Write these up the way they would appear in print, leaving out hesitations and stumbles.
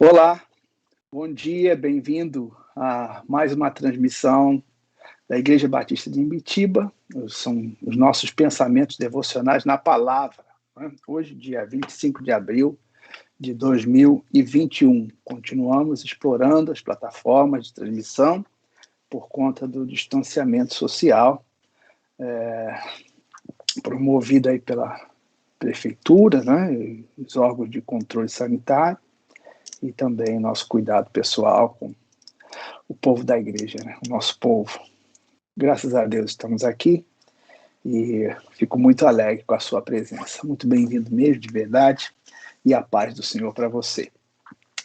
Olá, bom dia, bem-vindo a mais uma transmissão da Igreja Batista de Imbitiba. São os nossos pensamentos devocionais na palavra, né? Hoje, dia 25 de abril de 2021. Continuamos explorando as plataformas de transmissão por conta do distanciamento social, promovido aí pela prefeitura, né, e os órgãos de controle sanitário, e também nosso cuidado pessoal com o povo da igreja, né, o nosso povo. Graças a Deus estamos aqui e fico muito alegre com a sua presença. Muito bem-vindo mesmo, de verdade, e a paz do Senhor para você.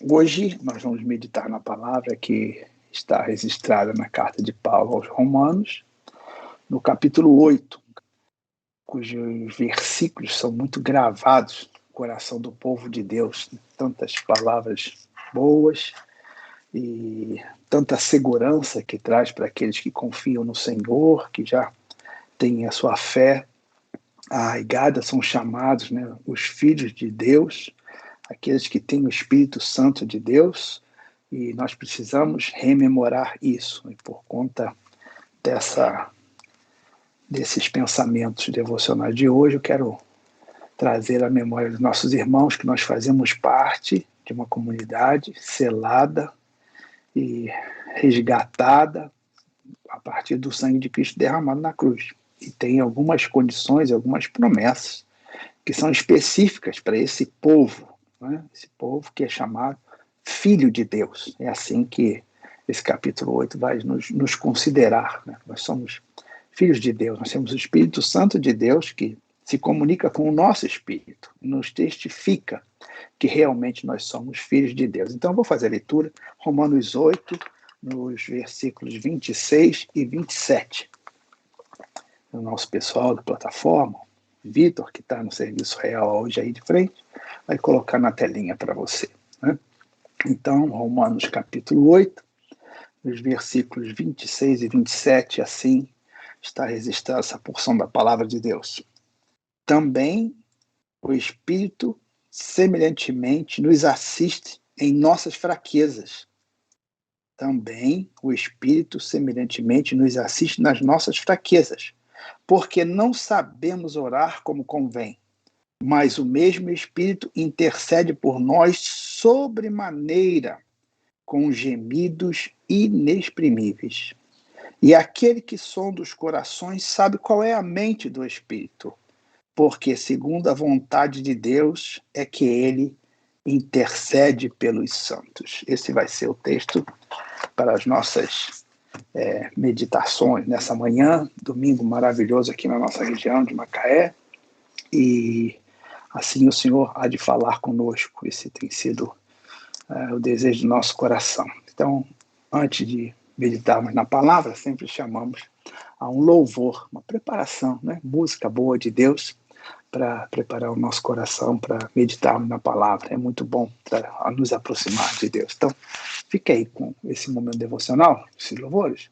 Hoje nós vamos meditar na palavra que está registrada na carta de Paulo aos Romanos, no capítulo 8, cujos versículos são muito gravados no coração do povo de Deus. Tantas palavras boas e tanta segurança que traz para aqueles que confiam no Senhor, que já têm a sua fé arraigada, são chamados, né, os filhos de Deus, aqueles que têm o Espírito Santo de Deus, e nós precisamos rememorar isso. E por conta desses pensamentos devocionais de hoje, eu quero trazer à memória dos nossos irmãos que nós fazemos parte de uma comunidade selada e resgatada a partir do sangue de Cristo derramado na cruz. E tem algumas condições, algumas promessas que são específicas para esse povo, né? Esse povo que é chamado filho de Deus. É assim que esse capítulo 8 vai nos considerar, né? Nós somos filhos de Deus, nós temos o Espírito Santo de Deus que se comunica com o nosso espírito, nos testifica que realmente nós somos filhos de Deus. Então, eu vou fazer a leitura, Romanos 8, nos versículos 26 e 27. O nosso pessoal da plataforma, Vitor, que está no serviço real hoje aí de frente, vai colocar na telinha para você, né? Então, Romanos capítulo 8, nos versículos 26 e 27, assim está registrada essa porção da palavra de Deus. Também o Espírito semelhantemente nos assiste em nossas fraquezas. Também o Espírito semelhantemente nos assiste nas nossas fraquezas, porque não sabemos orar como convém, mas o mesmo Espírito intercede por nós sobremaneira, com gemidos inexprimíveis. E aquele que sonda os corações sabe qual é a mente do Espírito, porque segundo a vontade de Deus é que ele intercede pelos santos. Esse vai ser o texto para as nossas meditações nessa manhã, domingo maravilhoso aqui na nossa região de Macaé, e assim o Senhor há de falar conosco. Esse tem sido o desejo do nosso coração. Então, antes de meditarmos na palavra, sempre chamamos a um louvor, uma preparação, né? Música boa de Deus, para preparar o nosso coração para meditarmos na palavra. É muito bom para nos aproximar de Deus. Então, fique aí com esse momento devocional, esses louvores,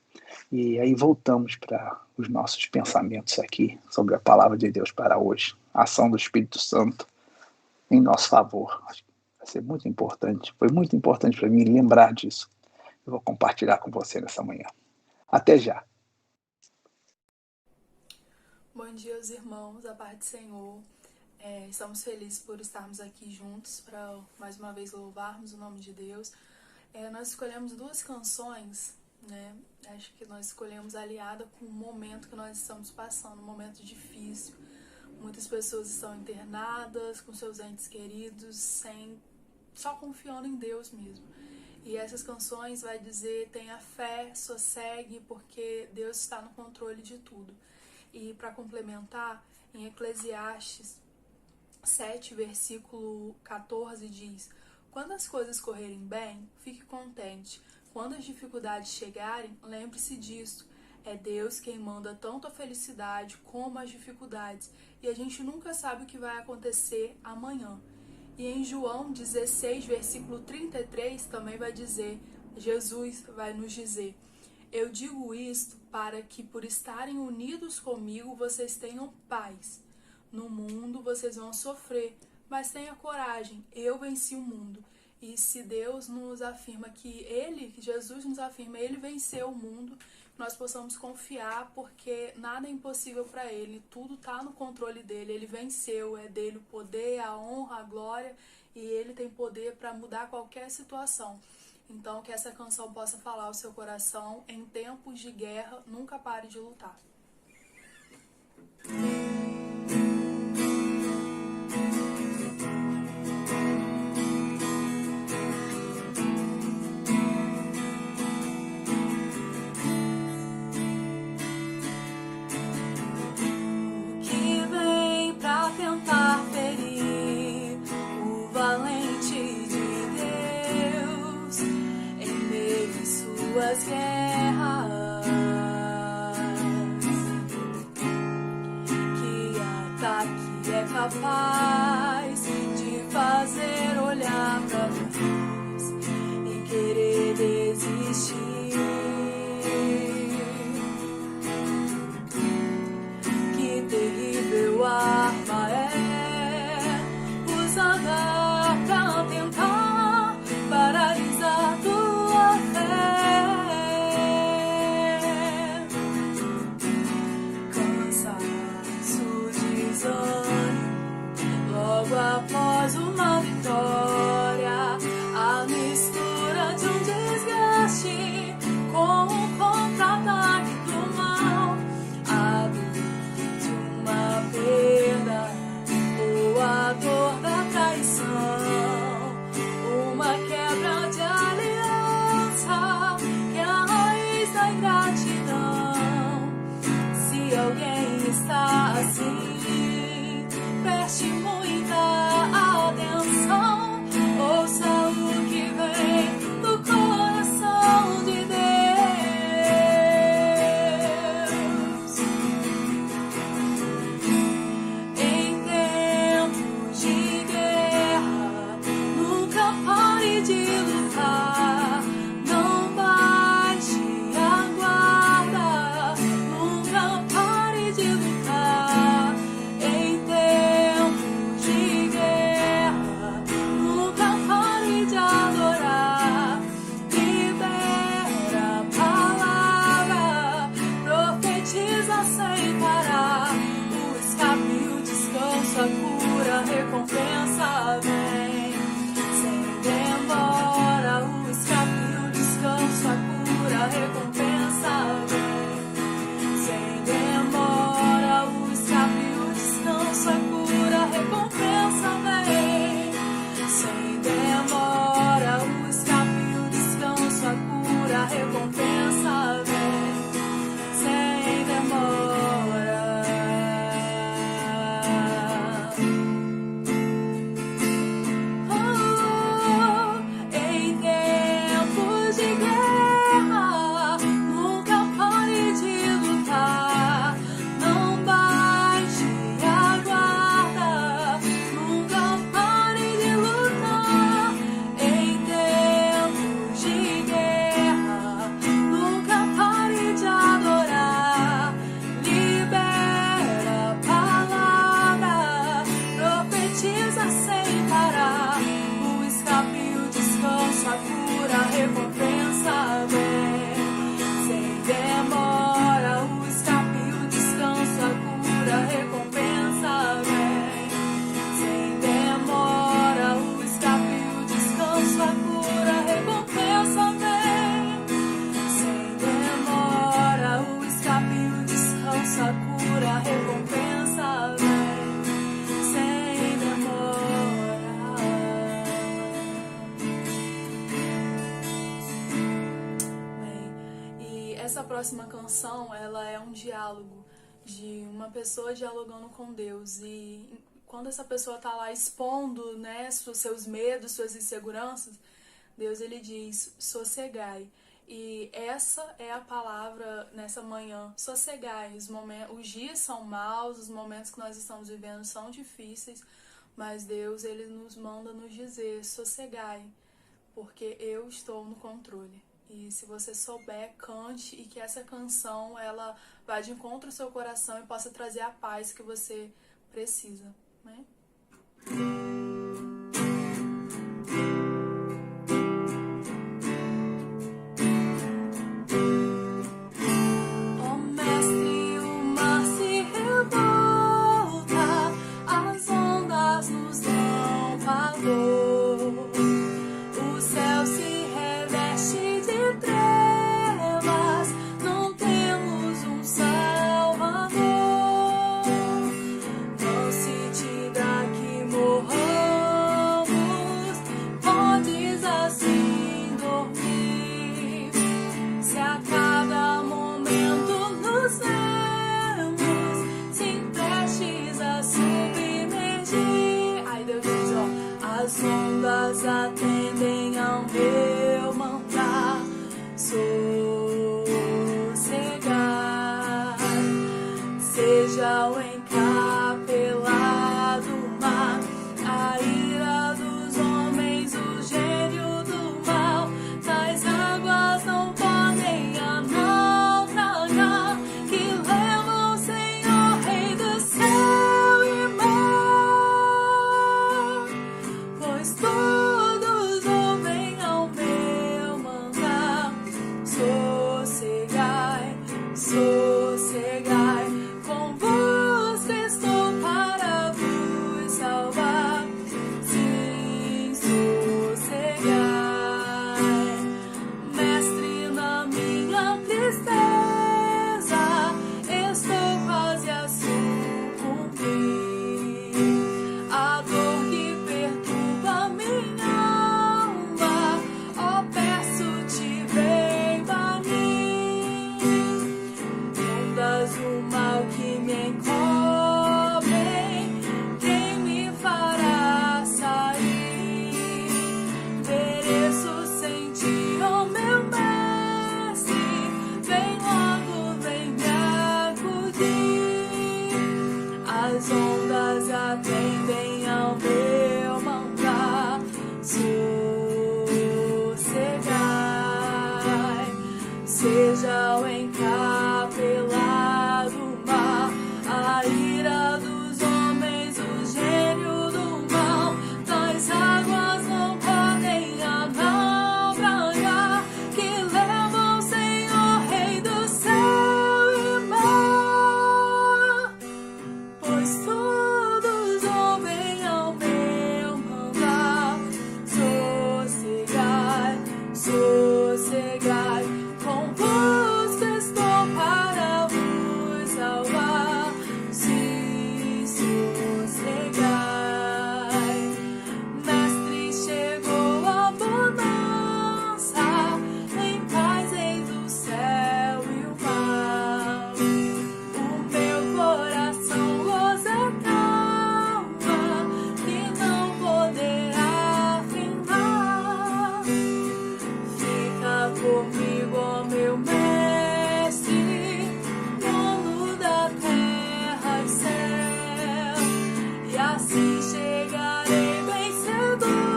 e aí voltamos para os nossos pensamentos aqui sobre a palavra de Deus para hoje. A ação do Espírito Santo em nosso favor. Acho que vai ser muito importante. Foi muito importante para mim lembrar disso. Eu vou compartilhar com você nessa manhã. Até já. Bom dia, os irmãos, a paz do Senhor. Estamos felizes por estarmos aqui juntos para mais uma vez louvarmos o nome de Deus. Nós escolhemos duas canções, né? Acho que nós escolhemos aliada com o momento que nós estamos passando, um momento difícil. Muitas pessoas estão internadas com seus entes queridos, só confiando em Deus mesmo. E essas canções vai dizer: tenha fé, sossegue, porque Deus está no controle de tudo. E para complementar, em Eclesiastes 7, versículo 14 diz: quando as coisas correrem bem, fique contente. Quando as dificuldades chegarem, lembre-se disso. É Deus quem manda tanto a felicidade como as dificuldades. E a gente nunca sabe o que vai acontecer amanhã. E em João 16, versículo 33, também vai dizer, Jesus vai nos dizer: eu digo isto para que, por estarem unidos comigo, vocês tenham paz. No mundo vocês vão sofrer, mas tenha coragem, eu venci o mundo. E se Deus nos afirma que Jesus nos afirma, Ele venceu o mundo, nós possamos confiar, porque nada é impossível para Ele, tudo está no controle dEle, Ele venceu, é dEle o poder, a honra, a glória, e Ele tem poder para mudar qualquer situação. Então, que essa canção possa falar ao seu coração: em tempos de guerra, nunca pare de lutar. Suas guerras, que ataque é capaz de fazer olhar pra trás e querer desistir. Que terrível arma é usada pra tentar paralisar tua fé. Logo após uma vitória, a mistura de um desgaste com um contra-ataque do mal, a dor de uma perda ou a dor da traição, uma quebra de aliança que é a raiz da ingratidão. Se alguém está assim, preste muita atenção, ouça o que vem do coração de Deus. Em tempos de guerra, nunca pare de lutar, não baixe a guarda, nunca pare de lutar. Em tempos de guerra, nunca pare de adorar. Libera a palavra, profetiza sem parar. O escape, o descanso, a cura, a recompensa vem sem demora. O escape, o descanso, a cura, a recompensa vem sem demora. O escape, o descanso, a cura, a recompensa vem sem demora. O escape, o descanso, a cura, a recompensa vem sem demora. Em tempos de guerra, nunca pare de lutar, não baixe a guarda, nunca pare de lutar. Em tempos de guerra, nunca pare de adorar. Libera a palavra, profetiza sem parar. O escape, o descanso, a cura, a recompensa vem sem demora. O escape, o descanso, a cura, a recompensa vem sem demora. O escape, o descanso, a cura, a recompensa vem sem demora. O escape, o descanso, a cura, a recompensa vem sem demora. Bem, e essa próxima canção, ela é um diálogo de uma pessoa dialogando com Deus. E quando essa pessoa está lá expondo, né, seus medos, suas inseguranças, Deus, ele diz: sossegai. E essa é a palavra nessa manhã: sossegai. Os dias são maus, os momentos que nós estamos vivendo são difíceis, mas Deus, ele nos manda nos dizer: sossegai, porque eu estou no controle. E se você souber, cante, e que essa canção, ela vá de encontro ao seu coração e possa trazer a paz que você precisa, né? As ondas atendem ao meu mandar, sossegai. Seja o encapelado mar, a ira dos homens, o gênio do mal, tais águas não podem a naufragar, que levam o Senhor, Rei do céu e mar. Pois todos ouvem ao meu mandar, sossegai, sossegai. Convosco estou para vos salvar, sim, sossegai. Mestre, na minha tristeza, estou quase a sucumbir. A dor que perturba minha alma, ó, peço-te, vem banir. Ondas do mal que me encobrem, quem me fará sair? Pereço sem ti, ó meu mestre, vem logo, vem me acudir. As ondas atendem ao meu mandar, sossegai. Seja o encapelado mar, a ira dos homens, o gênio do mal, tais águas não podem a naufragar, que levam o Senhor, Rei do céu e mar. Pois todos ouvem ao meu mandar, sossegai, sossegai. Convosco estou para vos salvar, sim, sossegai. Mestre, chegou a bonança, em paz eis o céu e o mar. O meu coração goza calma, que não poderá findar. Fica comigo, ó meu mestre, dono da terra e céu, e assim chegarei bem seguro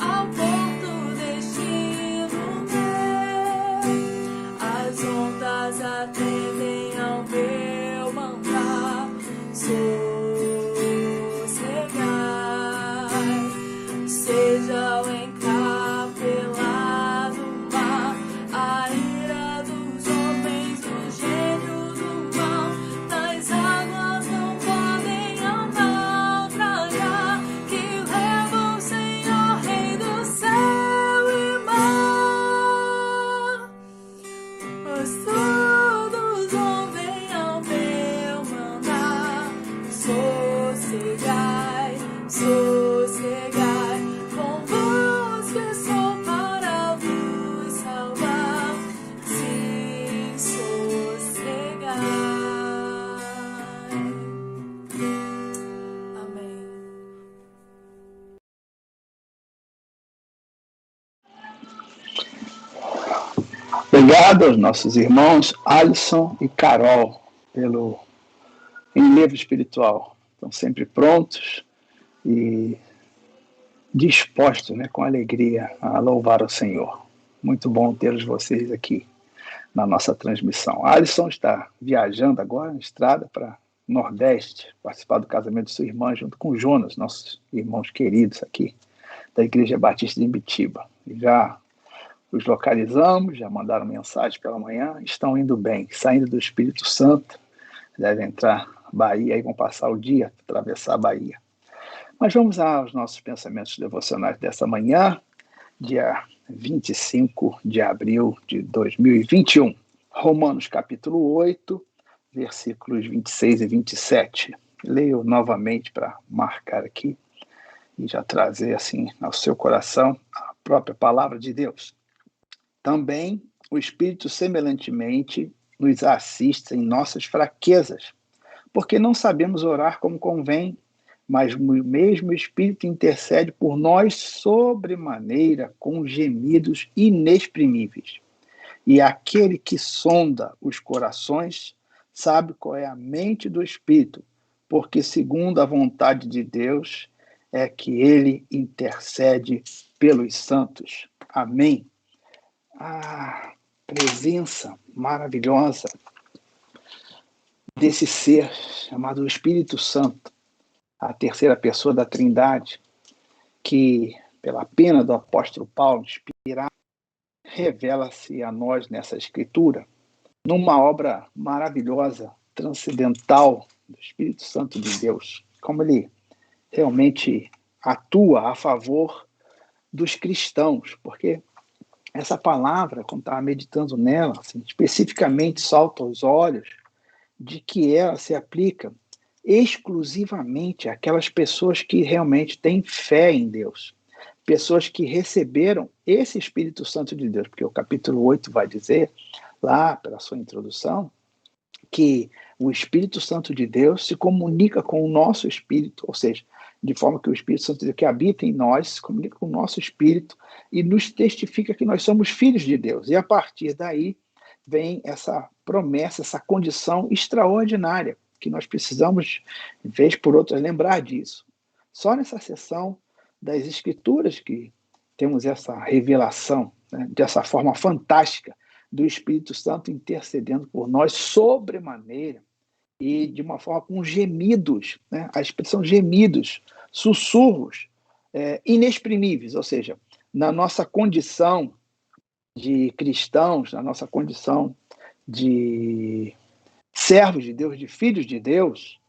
ao porto destino meu. As ondas atendem ao meu mandar, sossegai. Seja o encapelado mar, a ira dos homens, o gênio do mal, tais águas não podem a naufragar, que levam o Senhor, Rei do céu e mar. Pois todos ouvem ao meu mandar, sossegai, sossegai. Convosco estou para vos salvar, sim, sossegai. Amém. Obrigado aos nossos irmãos Alisson e Carol pelo enlevo espiritual. Estão sempre prontos e dispostos, né, com alegria a louvar o Senhor. Muito bom tê-los vocês aqui na nossa transmissão. Alisson está viajando agora na estrada para o Nordeste, participar do casamento de sua irmã junto com o Jonas, nossos irmãos queridos aqui da Igreja Batista de Imbitiba. Já os localizamos, já mandaram mensagem pela manhã, estão indo bem, saindo do Espírito Santo, devem entrar na Bahia e vão passar o dia, atravessar a Bahia. Mas vamos aos nossos pensamentos devocionais dessa manhã, dia 25 de abril de 2021. Romanos capítulo 8, versículos 26 e 27. Leio novamente para marcar aqui e já trazer assim ao seu coração a própria palavra de Deus. Também o Espírito semelhantemente nos assiste em nossas fraquezas, porque não sabemos orar como convém, mas o mesmo Espírito intercede por nós sobremaneira com gemidos inexprimíveis. E aquele que sonda os corações sabe qual é a mente do Espírito, porque segundo a vontade de Deus é que ele intercede pelos santos. Amém. A presença maravilhosa desse ser chamado Espírito Santo, a terceira pessoa da Trindade, que, pela pena do apóstolo Paulo, inspirado, revela-se a nós nessa escritura, numa obra maravilhosa, transcendental do Espírito Santo de Deus, como ele realmente atua a favor dos cristãos, porque essa palavra, quando estava meditando nela, assim, especificamente salta aos olhos de que ela se aplica exclusivamente àquelas pessoas que realmente têm fé em Deus, pessoas que receberam esse Espírito Santo de Deus, porque o capítulo 8 vai dizer, lá pela sua introdução, que o Espírito Santo de Deus se comunica com o nosso espírito, ou seja, de forma que o Espírito Santo de Deus que habita em nós se comunica com o nosso espírito e nos testifica que nós somos filhos de Deus. E a partir daí vem essa promessa, essa condição extraordinária que nós precisamos, vez por outra, lembrar disso. Só nessa sessão das Escrituras que temos essa revelação, né, dessa forma fantástica do Espírito Santo intercedendo por nós sobremaneira e de uma forma com gemidos, né, a expressão gemidos, sussurros inexprimíveis, ou seja, na nossa condição de cristãos, na nossa condição de servos de Deus, de filhos de Deus,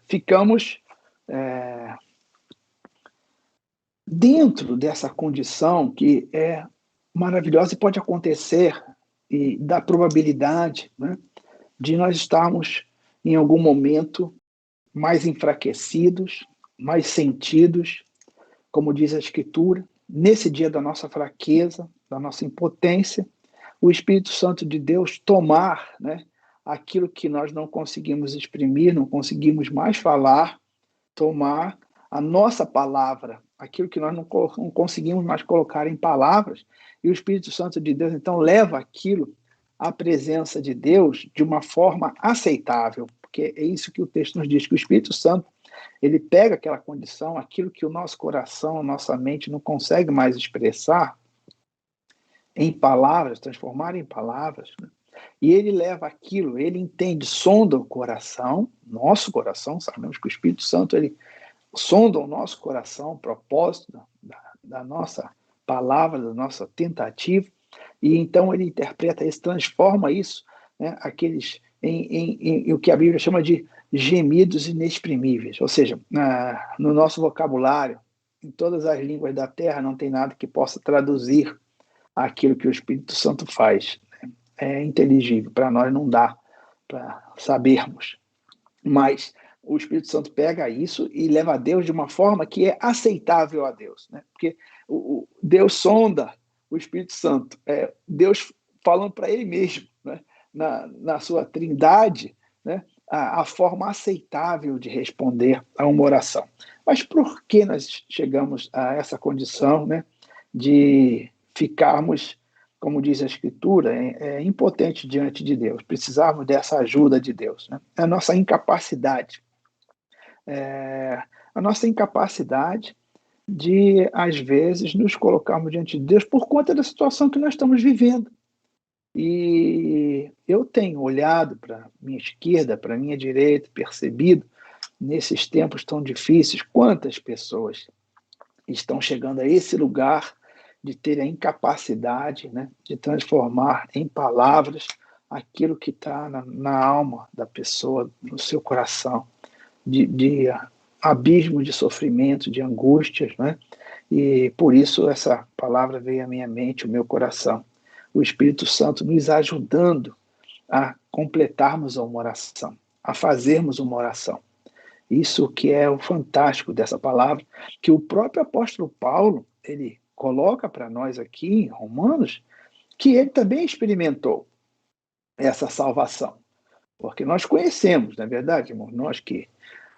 ficamos dentro dessa condição que é maravilhosa e pode acontecer, e da probabilidade, né, de nós estarmos em algum momento mais enfraquecidos, mais sentidos, como diz a Escritura, nesse dia da nossa fraqueza, da nossa impotência, o Espírito Santo de Deus tomar, né, aquilo que nós não conseguimos exprimir, não conseguimos mais falar, tomar a nossa palavra, aquilo que nós não conseguimos mais colocar em palavras, e o Espírito Santo de Deus, então, leva aquilo à presença de Deus de uma forma aceitável, porque é isso que o texto nos diz, que o Espírito Santo, ele pega aquela condição, aquilo que o nosso coração, a nossa mente não consegue mais expressar em palavras, transformar em palavras, né? E ele leva aquilo, ele entende, sonda o coração, nosso coração, sabemos que o Espírito Santo, ele sonda o nosso coração, o propósito da nossa palavra, da nossa tentativa, e então ele interpreta isso, transforma isso, né, em o que a Bíblia chama de gemidos inexprimíveis, ou seja, no nosso vocabulário, em todas as línguas da terra, não tem nada que possa traduzir aquilo que o Espírito Santo faz. É inteligível, para nós não dá para sabermos, mas o Espírito Santo pega isso e leva a Deus de uma forma que é aceitável a Deus, né? Porque Deus sonda o Espírito Santo, Deus falando para ele mesmo, né? na sua trindade, né? a forma aceitável de responder a uma oração. Mas por que nós chegamos a essa condição, né? De ficarmos, como diz a Escritura, impotentes diante de Deus, precisarmos dessa ajuda de Deus, né? A nossa incapacidade. A nossa incapacidade de, às vezes, nos colocarmos diante de Deus por conta da situação que nós estamos vivendo. E eu tenho olhado para a minha esquerda, para a minha direita, percebido, nesses tempos tão difíceis, quantas pessoas estão chegando a esse lugar de ter a incapacidade, né, de transformar em palavras aquilo que está na alma da pessoa, no seu coração, de abismo de sofrimento, de angústias, né? E por isso essa palavra veio à minha mente, ao meu coração. O Espírito Santo nos ajudando a completarmos uma oração, a fazermos uma oração. Isso que é o fantástico dessa palavra, que o próprio apóstolo Paulo, ele coloca para nós aqui em Romanos, que ele também experimentou essa salvação. Porque nós conhecemos, na verdade, irmão, nós que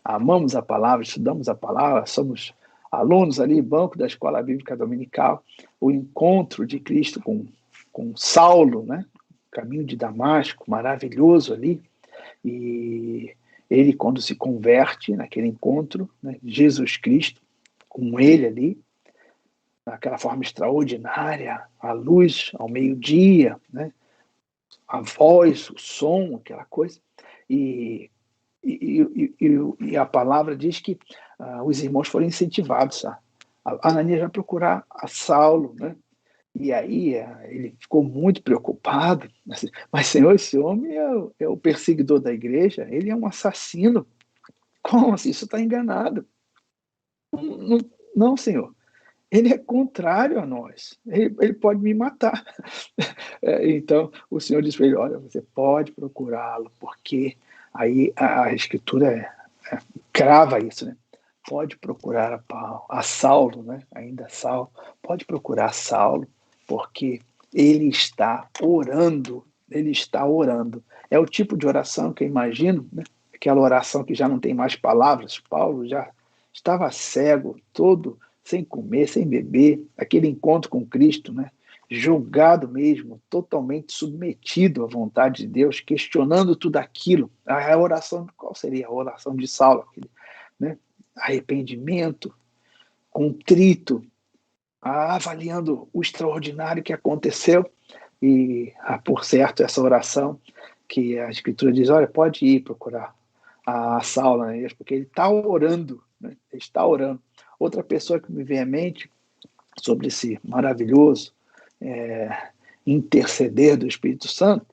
amamos a palavra, estudamos a palavra, somos alunos ali, banco da Escola Bíblica Dominical, o encontro de Cristo com Saulo, né? Caminho de Damasco, maravilhoso ali, e ele, quando se converte naquele encontro, né? Jesus Cristo, com ele ali, naquela forma extraordinária, a luz ao meio-dia, né? A voz, o som, aquela coisa, e a palavra diz que os irmãos foram incentivados a Ananias vai procurar a Saulo, né? E aí ele ficou muito preocupado, mas Senhor, esse homem é o perseguidor da igreja, ele é um assassino, como assim? Isso está enganado. Não, não, Senhor, ele é contrário a nós, ele pode me matar. Então o Senhor disse para ele, olha, você pode procurá-lo, porque aí a Escritura crava isso, né? Pode procurar a Saulo, né? Ainda Saulo, pode procurar Saulo, porque ele está orando, ele está orando. É o tipo de oração que eu imagino, né? Aquela oração que já não tem mais palavras. Paulo já estava cego, todo sem comer, sem beber, aquele encontro com Cristo, né? Julgado mesmo, totalmente submetido à vontade de Deus, questionando tudo aquilo. A oração, qual seria a oração de Saulo? Né? Arrependimento, contrito, avaliando o extraordinário que aconteceu. E, por certo, essa oração que a Escritura diz, olha, pode ir procurar a Saulo, né? Porque ele está orando, né? Ele está orando. Outra pessoa que me vem à mente sobre esse maravilhoso interceder do Espírito Santo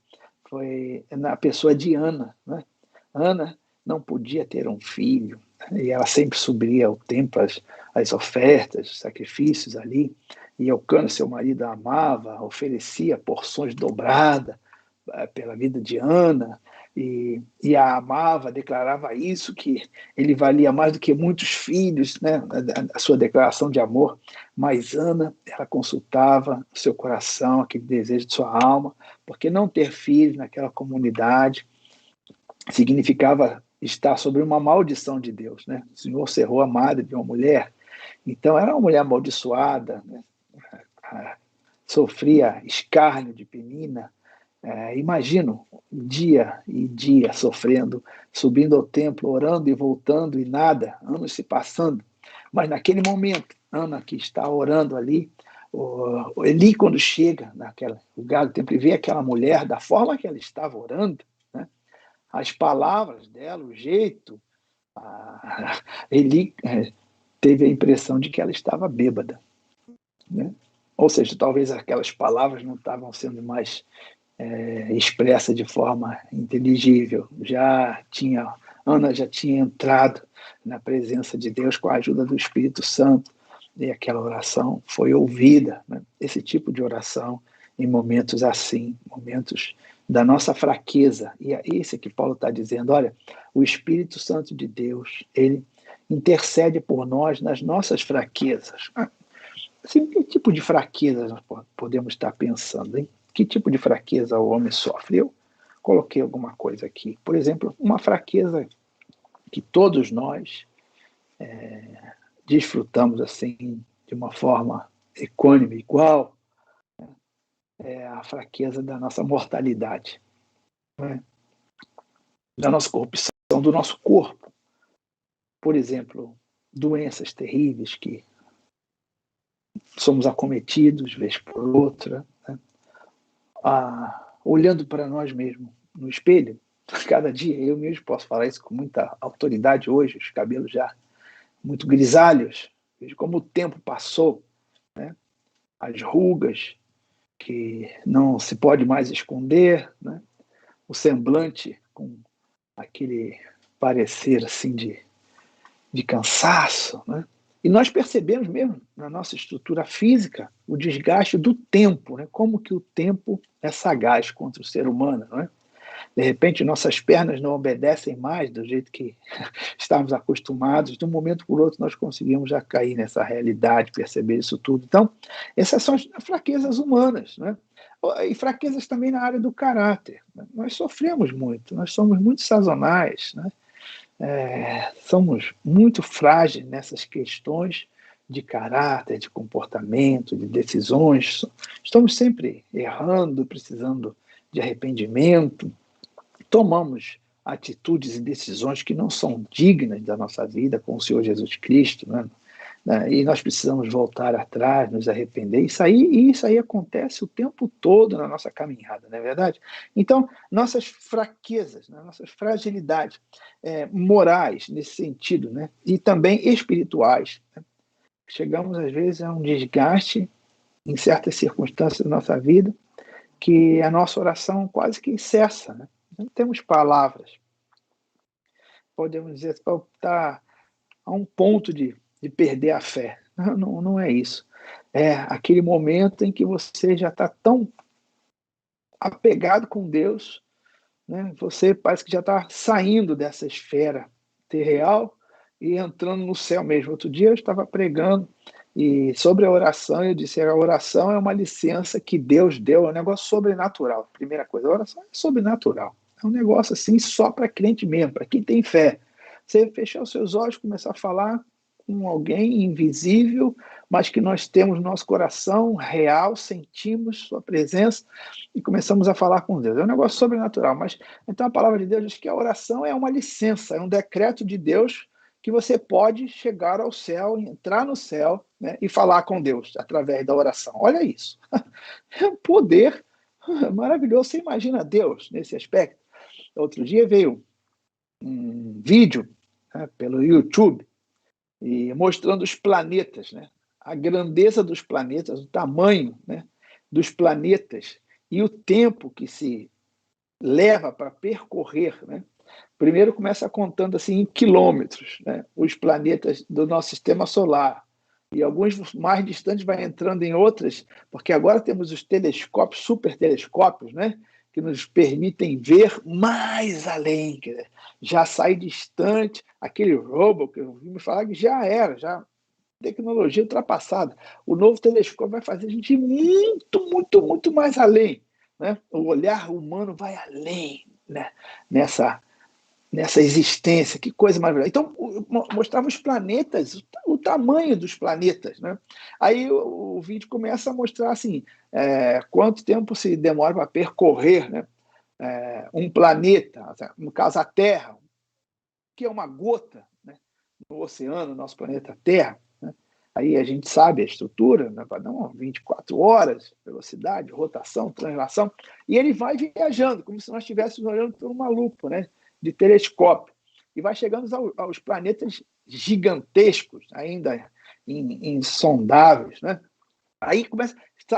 foi na pessoa de Ana, né? Ana não podia ter um filho, e ela sempre subia ao templo as ofertas, os sacrifícios ali, e Eucana, seu marido, a amava, oferecia porções dobradas pela vida de Ana, e a amava, declarava isso, que ele valia mais do que muitos filhos, né? A sua declaração de amor. Mas Ana, ela consultava o seu coração, aquele desejo de sua alma, porque não ter filhos naquela comunidade significava estar sobre uma maldição de Deus, né? O Senhor cerrou a madre de uma mulher, então era uma mulher amaldiçoada, né? Sofria escárnio de Penina. Imagino dia e dia sofrendo, subindo ao templo, orando e voltando e nada, anos se passando. Mas naquele momento, Ana que está orando ali, Eli quando chega naquele lugar do templo e vê aquela mulher da forma que ela estava orando, né? As palavras dela, o jeito, Eli teve a impressão de que ela estava bêbada, né? Ou seja, talvez aquelas palavras não estavam sendo mais expressa de forma inteligível. Ana já tinha entrado na presença de Deus com a ajuda do Espírito Santo, e aquela oração foi ouvida, né? Esse tipo de oração em momentos assim, momentos da nossa fraqueza, e é esse que Paulo está dizendo, olha, o Espírito Santo de Deus, ele intercede por nós nas nossas fraquezas. Assim, que tipo de fraqueza nós podemos estar pensando, hein? Que tipo de fraqueza o homem sofre? Eu coloquei alguma coisa aqui. Por exemplo, uma fraqueza que todos nós desfrutamos assim de uma forma equânime, igual, é a fraqueza da nossa mortalidade, né? Da nossa corrupção, do nosso corpo. Por exemplo, doenças terríveis que somos acometidos, vez por outra, né? Olhando para nós mesmos no espelho, cada dia, eu mesmo posso falar isso com muita autoridade hoje, os cabelos já muito grisalhos, vejo como o tempo passou, né? As rugas que não se pode mais esconder, né? O semblante com aquele parecer assim de cansaço, né? E nós percebemos mesmo na nossa estrutura física o desgaste do tempo, né? Como que o tempo é sagaz contra o ser humano, não é? De repente, nossas pernas não obedecem mais do jeito que estávamos acostumados. De um momento por outro, nós conseguimos já cair nessa realidade, perceber isso tudo. Então, essas são as fraquezas humanas, né? E fraquezas também na área do caráter, né? Nós sofremos muito, nós somos muito sazonais, né? somos muito frágeis nessas questões de caráter, de comportamento, de decisões. Estamos sempre errando, precisando de arrependimento. Tomamos atitudes e decisões que não são dignas da nossa vida com o Senhor Jesus Cristo, né? E nós precisamos voltar atrás, nos arrepender. Isso aí acontece o tempo todo na nossa caminhada, não é verdade? Então, nossas fraquezas, né, nossas fragilidades morais nesse sentido, né, e também espirituais, né? Chegamos, às vezes, a um desgaste em certas circunstâncias da nossa vida que a nossa oração quase que cessa, né? Não temos palavras. Podemos dizer que está a um ponto de perder a fé. Não é isso. É aquele momento em que você já está tão apegado com Deus, né? Você parece que já está saindo dessa esfera terreal e entrando no céu mesmo. Outro dia eu estava pregando e sobre a oração, eu disse, a oração é uma licença que Deus deu, é um negócio sobrenatural. Primeira coisa, a oração é sobrenatural. É um negócio assim só para crente mesmo, para quem tem fé. Você fechar os seus olhos, começar a falar com alguém invisível, mas que nós temos no nosso coração real, sentimos sua presença e começamos a falar com Deus. É um negócio sobrenatural, mas então a palavra de Deus diz que a oração é uma licença, é um decreto de Deus que você pode chegar ao céu, entrar no céu, né, e falar com Deus através da oração. Olha isso. É um poder maravilhoso. Você imagina Deus nesse aspecto? Outro dia veio um vídeo, né, pelo YouTube e mostrando os planetas, né, a grandeza dos planetas, o tamanho, né, dos planetas e o tempo que se leva para percorrer, né? Primeiro começa contando assim em quilômetros, né, os planetas do nosso sistema solar. E alguns mais distantes vai entrando em outras, porque agora temos os telescópios, super telescópios, né, que nos permitem ver mais além. Quer dizer, já sai distante, aquele Hubble que eu ouvi me falar que já tecnologia ultrapassada. O novo telescópio vai fazer a gente ir muito, muito, muito mais além, né? O olhar humano vai além, né, nessa existência, que coisa maravilhosa. Então, mostrava os planetas, o tamanho dos planetas, né? Aí o vídeo começa a mostrar assim, quanto tempo se demora para percorrer, né, um planeta, no caso a Terra, que é uma gota, né, no oceano, nosso planeta Terra, né? Aí a gente sabe a estrutura, né, para dar 24 horas, velocidade, rotação, translação, e ele vai viajando, como se nós estivéssemos olhando por uma lupa, né, de telescópio, e vai chegando aos planetas gigantescos, ainda insondáveis, né? Aí começa,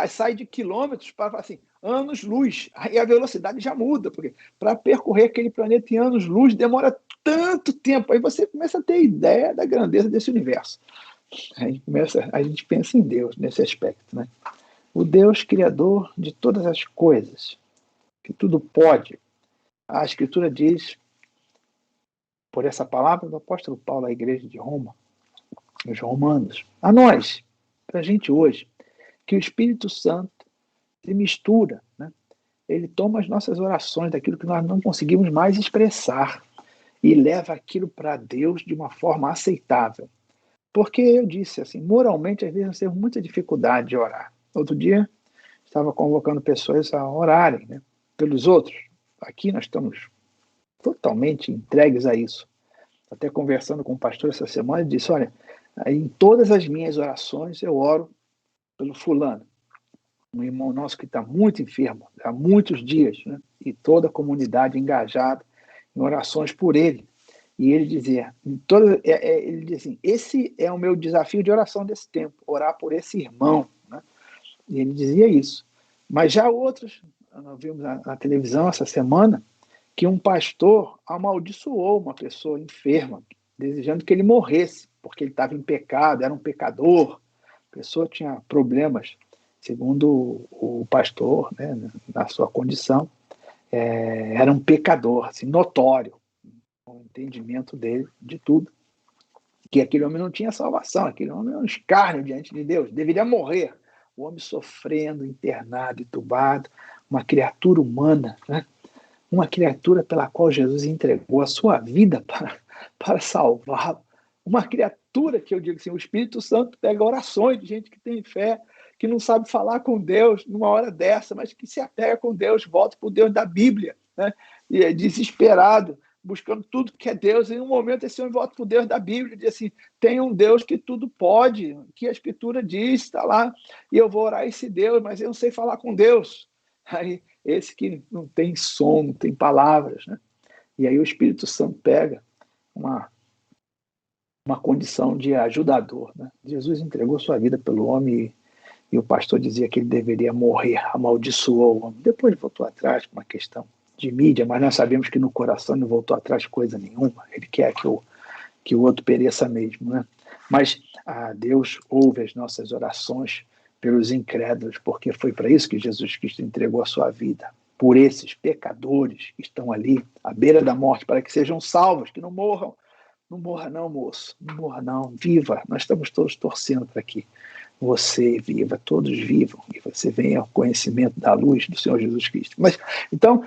sai de quilômetros para assim, anos-luz. Aí a velocidade já muda, porque para percorrer aquele planeta em anos-luz demora tanto tempo. Aí você começa a ter ideia da grandeza desse universo. A gente pensa em Deus nesse aspecto, né? O Deus criador de todas as coisas, que tudo pode. A Escritura diz, por essa palavra do apóstolo Paulo à igreja de Roma, os romanos, a nós, para a gente hoje, que o Espírito Santo se mistura, né? Ele toma as nossas orações, daquilo que nós não conseguimos mais expressar, e leva aquilo para Deus de uma forma aceitável. Porque eu disse assim, moralmente, às vezes nós temos muita dificuldade de orar. Outro dia, estava convocando pessoas a orarem, né, pelos outros. Aqui nós estamos totalmente entregues a isso. Até conversando com o pastor essa semana, ele disse, olha, em todas as minhas orações eu oro pelo fulano, um irmão nosso que está muito enfermo, há muitos dias, né, e toda a comunidade engajada em orações por ele. E ele dizia, ele dizia assim, esse é o meu desafio de oração desse tempo, orar por esse irmão, né? E ele dizia isso. Mas já outros, nós vimos na televisão essa semana, que um pastor amaldiçoou uma pessoa enferma, desejando que ele morresse, porque ele estava em pecado, era um pecador, a pessoa tinha problemas, segundo o pastor, né, na sua condição, era um pecador, assim, notório, o entendimento dele de tudo, que aquele homem não tinha salvação, aquele homem é um escárnio diante de Deus, deveria morrer. O homem sofrendo, internado, entubado, uma criatura humana, né? Uma criatura pela qual Jesus entregou a sua vida para salvá-lo. Uma criatura que eu digo assim, o Espírito Santo pega orações de gente que tem fé, que não sabe falar com Deus numa hora dessa, mas que se apega com Deus, volta para o Deus da Bíblia, né? E é desesperado, buscando tudo que é Deus, e em um momento esse homem volta para o Deus da Bíblia e diz assim, tem um Deus que tudo pode, que a Escritura diz, está lá, e eu vou orar a esse Deus, mas eu não sei falar com Deus. Aí, esse que não tem som, não tem palavras, né? E aí o Espírito Santo pega uma condição de ajudador, né? Jesus entregou sua vida pelo homem e o pastor dizia que ele deveria morrer, amaldiçoou o homem. Depois voltou atrás por uma questão de mídia, mas nós sabemos que no coração não voltou atrás de coisa nenhuma. Ele quer que o outro pereça mesmo, né? Mas Deus ouve as nossas orações pelos incrédulos, porque foi para isso que Jesus Cristo entregou a sua vida, por esses pecadores que estão ali à beira da morte, para que sejam salvos, que não morram. Não morra não, moço, não morra não, viva. Nós estamos todos torcendo para que você viva, todos vivam, e você venha ao conhecimento da luz do Senhor Jesus Cristo. Mas, então,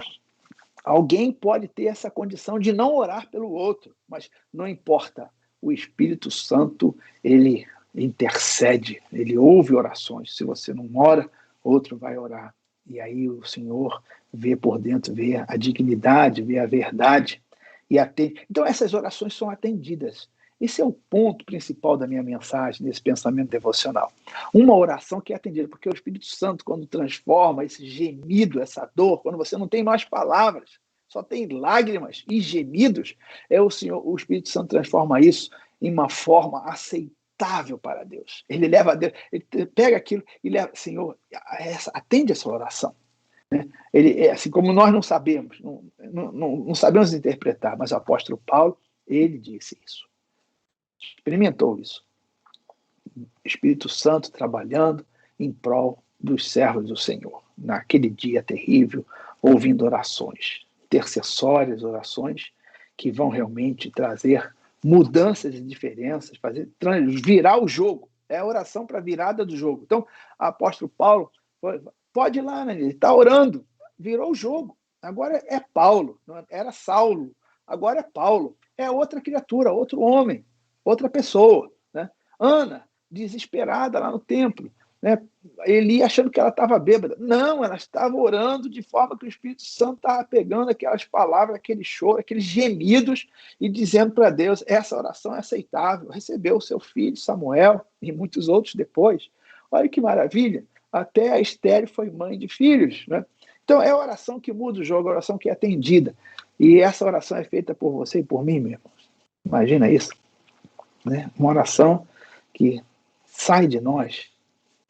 alguém pode ter essa condição de não orar pelo outro, mas não importa. O Espírito Santo, ele intercede, ele ouve orações. Se você não ora, outro vai orar. E aí o Senhor vê por dentro, vê a dignidade, vê a verdade e atende. Então essas orações são atendidas. Esse é o ponto principal da minha mensagem, desse pensamento devocional. Uma oração que é atendida, porque o Espírito Santo, quando transforma esse gemido, essa dor, quando você não tem mais palavras, só tem lágrimas e gemidos, o Espírito Santo transforma isso em uma forma aceitável para Deus. Ele leva a Deus, ele pega aquilo e leva, Senhor, atende essa oração. Ele, assim como nós não sabemos, não sabemos interpretar, mas o apóstolo Paulo, ele disse isso. Experimentou isso. Espírito Santo trabalhando em prol dos servos do Senhor. Naquele dia terrível, ouvindo orações intercessórias, orações que vão realmente trazer mudanças e diferenças, virar o jogo. É a oração para a virada do jogo. Então, o apóstolo Paulo, pode ir lá, né? Ele está orando, virou o jogo. Agora é Paulo, era Saulo, agora é Paulo. É outra criatura, outro homem, outra pessoa, né? Ana, desesperada lá no templo, né? Eli achando que ela estava bêbada. Não, ela estava orando de forma que o Espírito Santo estava pegando aquelas palavras, aquele choro, aqueles gemidos e dizendo para Deus, essa oração é aceitável. Recebeu o seu filho Samuel e muitos outros depois. Olha que maravilha. Até a Estéril foi mãe de filhos, né? Então é a oração que muda o jogo, a oração que é atendida. E essa oração é feita por você e por mim, meu irmão. Imagina isso, né? Uma oração que sai de nós,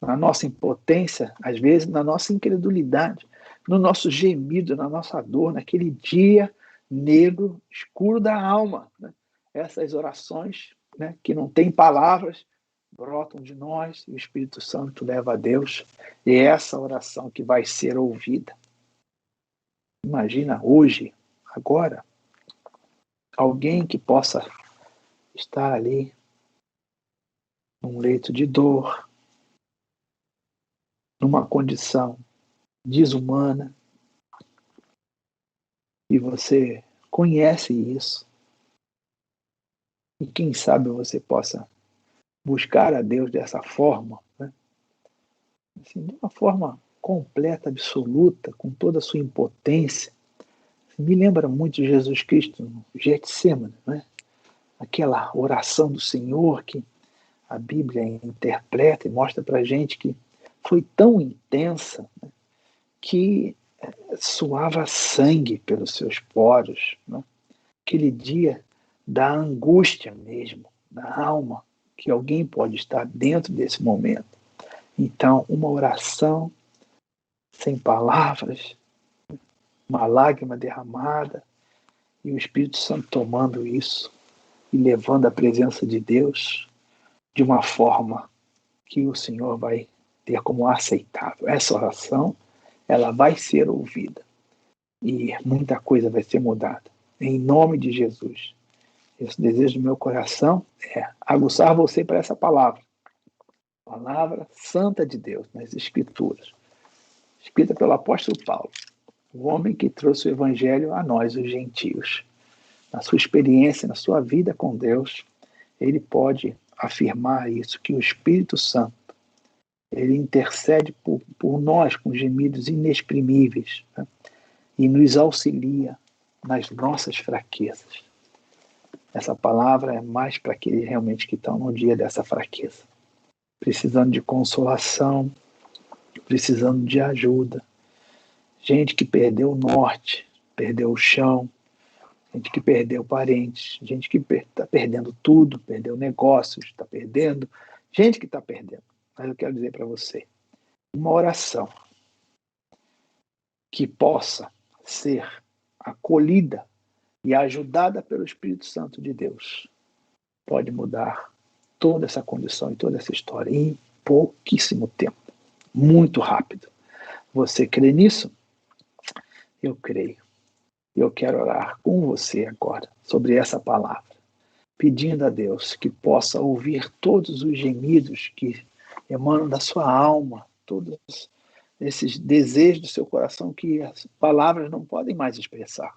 na nossa impotência, às vezes na nossa incredulidade, no nosso gemido, na nossa dor, naquele dia negro, escuro da alma, né? Essas orações, né, que não têm palavras, brotam de nós e o Espírito Santo leva a Deus. E é essa oração que vai ser ouvida. Imagina hoje, agora, alguém que possa estar ali num leito de dor, numa condição desumana, e você conhece isso. E quem sabe você possa buscar a Deus dessa forma, né? Assim, de uma forma completa, absoluta, com toda a sua impotência. Me lembra muito de Jesus Cristo no Getsemane, né? Aquela oração do Senhor que a Bíblia interpreta e mostra para a gente que foi tão intensa, né, que suava sangue pelos seus poros, né? Aquele dia da angústia mesmo, da alma, que alguém pode estar dentro desse momento. Então, uma oração sem palavras, uma lágrima derramada, e o Espírito Santo tomando isso e levando a presença de Deus de uma forma que o Senhor vai ter como aceitável. Essa oração, ela vai ser ouvida e muita coisa vai ser mudada. Em nome de Jesus. Esse desejo do meu coração é aguçar você para essa palavra. Palavra santa de Deus nas Escrituras. Escrita pelo apóstolo Paulo. O homem que trouxe o evangelho a nós, os gentios. na sua experiência, na sua vida com Deus, ele pode afirmar isso, que o Espírito Santo, ele intercede por nós com gemidos inexprimíveis, né? E nos auxilia nas nossas fraquezas. Essa palavra é mais para aqueles realmente que estão no dia dessa fraqueza, precisando de consolação, precisando de ajuda. Gente que perdeu o norte, perdeu o chão, gente que perdeu parentes, gente que está perdendo tudo, perdeu negócios, está perdendo, gente que está perdendo. Mas eu quero dizer para você, uma oração que possa ser acolhida e ajudada pelo Espírito Santo de Deus pode mudar toda essa condição e toda essa história em pouquíssimo tempo, muito rápido. Você crê nisso? Eu creio. Eu quero orar com você agora sobre essa palavra, pedindo a Deus que possa ouvir todos os gemidos que emanam da sua alma, todos esses desejos do seu coração que as palavras não podem mais expressar.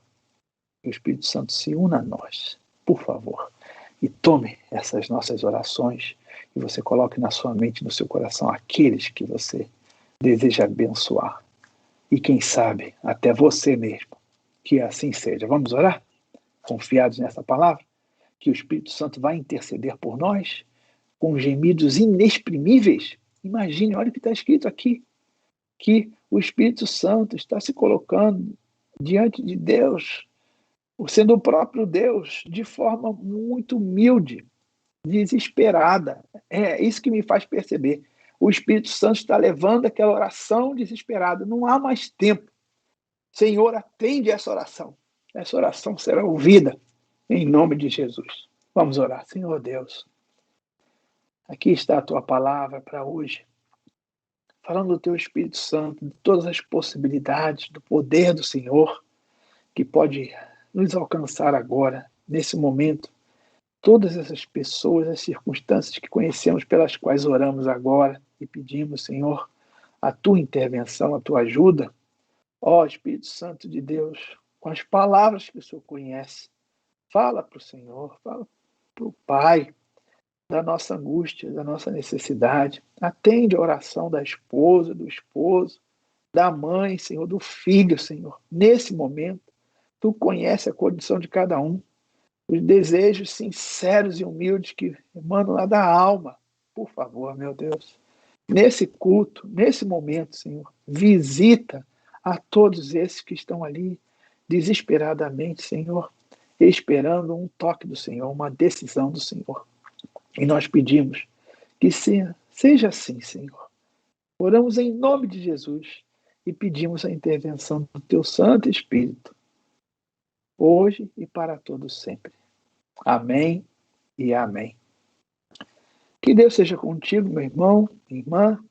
Que o Espírito Santo se una a nós, por favor, e tome essas nossas orações e você coloque na sua mente, no seu coração, aqueles que você deseja abençoar. E quem sabe, até você mesmo, que assim seja. Vamos orar? Confiados nessa palavra? Que o Espírito Santo vai interceder por nós com gemidos inexprimíveis. Imagine, olha o que está escrito aqui, que o Espírito Santo está se colocando diante de Deus, sendo o próprio Deus, de forma muito humilde, desesperada. É isso que me faz perceber. O Espírito Santo está levando aquela oração desesperada. Não há mais tempo. Senhor, atende essa oração. Essa oração será ouvida em nome de Jesus. Vamos orar. Senhor Deus, aqui está a tua palavra para hoje, falando do teu Espírito Santo, de todas as possibilidades, do poder do Senhor, que pode nos alcançar agora, nesse momento. Todas essas pessoas, as circunstâncias que conhecemos, pelas quais oramos agora e pedimos, Senhor, a tua intervenção, a tua ajuda. Ó Espírito Santo de Deus, com as palavras que o Senhor conhece, fala para o Senhor, fala para o Pai da nossa angústia, da nossa necessidade. Atende a oração da esposa, do esposo, da mãe, Senhor, do filho, Senhor. Nesse momento, tu conhece a condição de cada um, os desejos sinceros e humildes que emanam lá da alma. Por favor, meu Deus, nesse culto, nesse momento, Senhor, visita a todos esses que estão ali desesperadamente, Senhor, esperando um toque do Senhor, uma decisão do Senhor. E nós pedimos que seja assim, Senhor. Oramos em nome de Jesus e pedimos a intervenção do teu Santo Espírito, hoje e para todos sempre. Amém e amém. Que Deus seja contigo, meu irmão, minha irmã,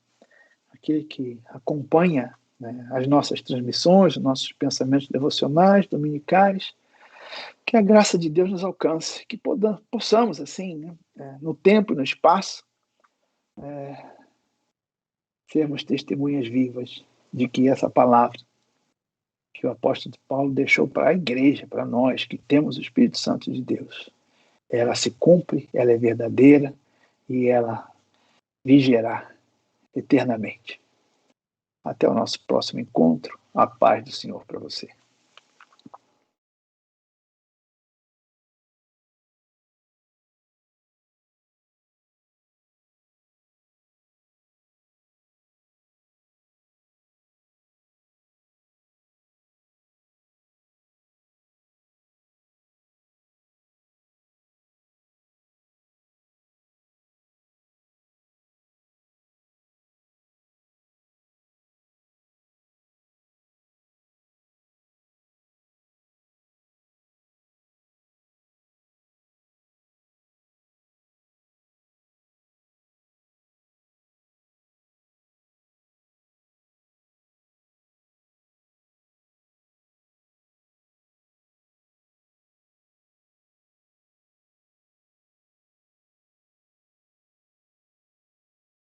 aquele que acompanha, né, as nossas transmissões, os nossos pensamentos devocionais, dominicais. Que a graça de Deus nos alcance, que possamos, assim, né, no tempo e no espaço, sermos testemunhas vivas de que essa palavra que o apóstolo Paulo deixou para a igreja, para nós, que temos o Espírito Santo de Deus, ela se cumpre, ela é verdadeira e ela vigerá eternamente. Até o nosso próximo encontro. A paz do Senhor para você.